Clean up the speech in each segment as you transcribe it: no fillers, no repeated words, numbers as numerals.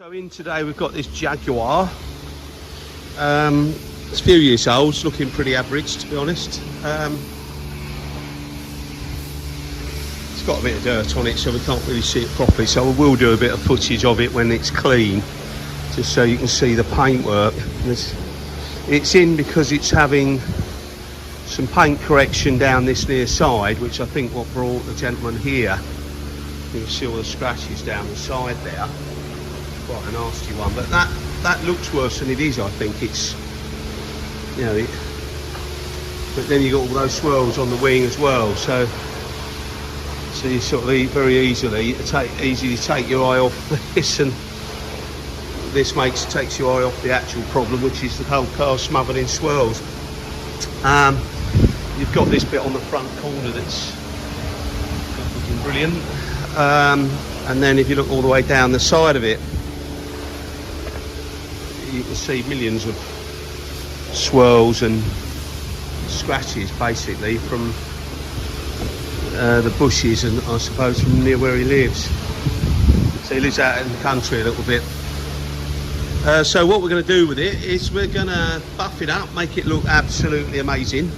So in today we've got this Jaguar. It's a few years old, it's looking pretty average to be honest. It's got a bit of dirt on it so we can't really see it properly, so we will do a bit of footage of it when it's clean, just so you can see the paintwork. It's in because it's having some paint correction down this near side, which I think what brought the gentleman here. You can see all the scratches down the side there. Quite a nasty one, but that looks worse than it is. I think it's, you know, but then you got all those swirls on the wing as well, so you sort of very easily take your eye off this, and this takes your eye off the actual problem, which is the whole car smothered in swirls. You've got this bit on the front corner that's looking brilliant, and then if you look all the way down the side of it, you can see millions of swirls and scratches basically from the bushes, and I suppose from near where he lives. So he lives out in the country a little bit. So what we're going to do with it is we're going to buff it up, make it look absolutely amazing,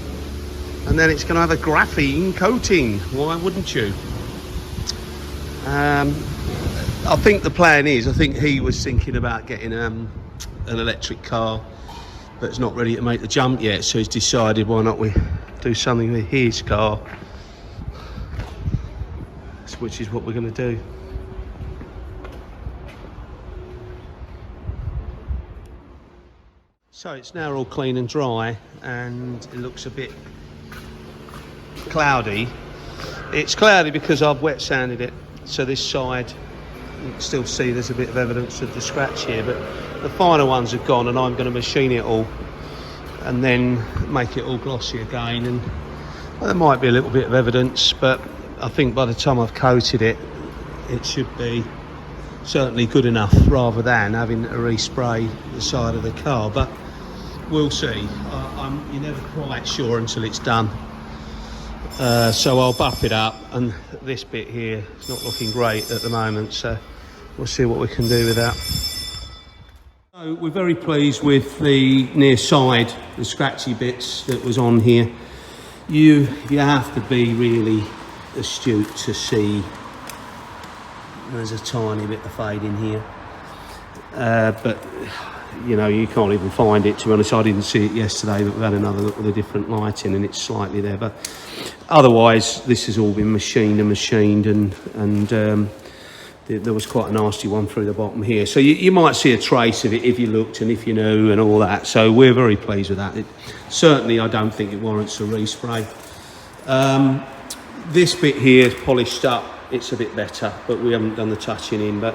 and then it's going to have a graphene coating. Why wouldn't you? I think the plan is, I think he was thinking about getting an electric car, but it's not ready to make the jump yet, so he's decided why not we do something with his car, which is what we're going to do. So it's now all clean and dry, and it looks a bit cloudy. It's cloudy because I've wet sanded it, so this side you can still see there's a bit of evidence of the scratch here, but the finer ones have gone, and I'm going to machine it all and then make it all glossy again. And well, there might be a little bit of evidence, but I think by the time I've coated it, it should be certainly good enough, rather than having to respray the side of the car. But we'll see. You're never quite sure until it's done. So I'll buff it up, and this bit here is not looking great at the moment, so we'll see what we can do with that. So we're very pleased with the near side, the scratchy bits that was on here. You have to be really astute to see there's a tiny bit of fade in here, but you know, you can't even find it, to be honest. I didn't see it yesterday, but we had another look with a different lighting and it's slightly there, but otherwise this has all been machined, and there was quite a nasty one through the bottom here, so you might see a trace of it if you looked and if you knew and all that. So we're very pleased with that. Certainly I don't think it warrants a respray. This bit here is polished up, it's a bit better, but we haven't done the touching in, but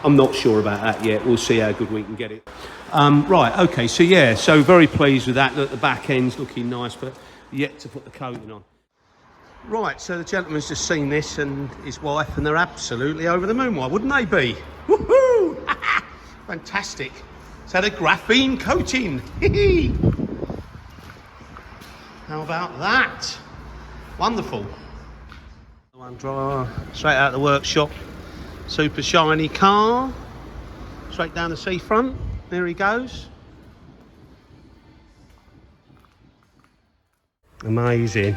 I'm not sure about that yet. We'll see how good we can get it. Right, okay, so yeah, so very pleased with that. Look, the back end's looking nice, but yet to put the coating on. Right, so the gentleman's just seen this and his wife, and they're absolutely over the moon. Why wouldn't they be? Woohoo! Fantastic. So the graphene coating. How about that? Wonderful. One drawer straight out of the workshop. Super shiny car, straight down the seafront. There he goes. Amazing.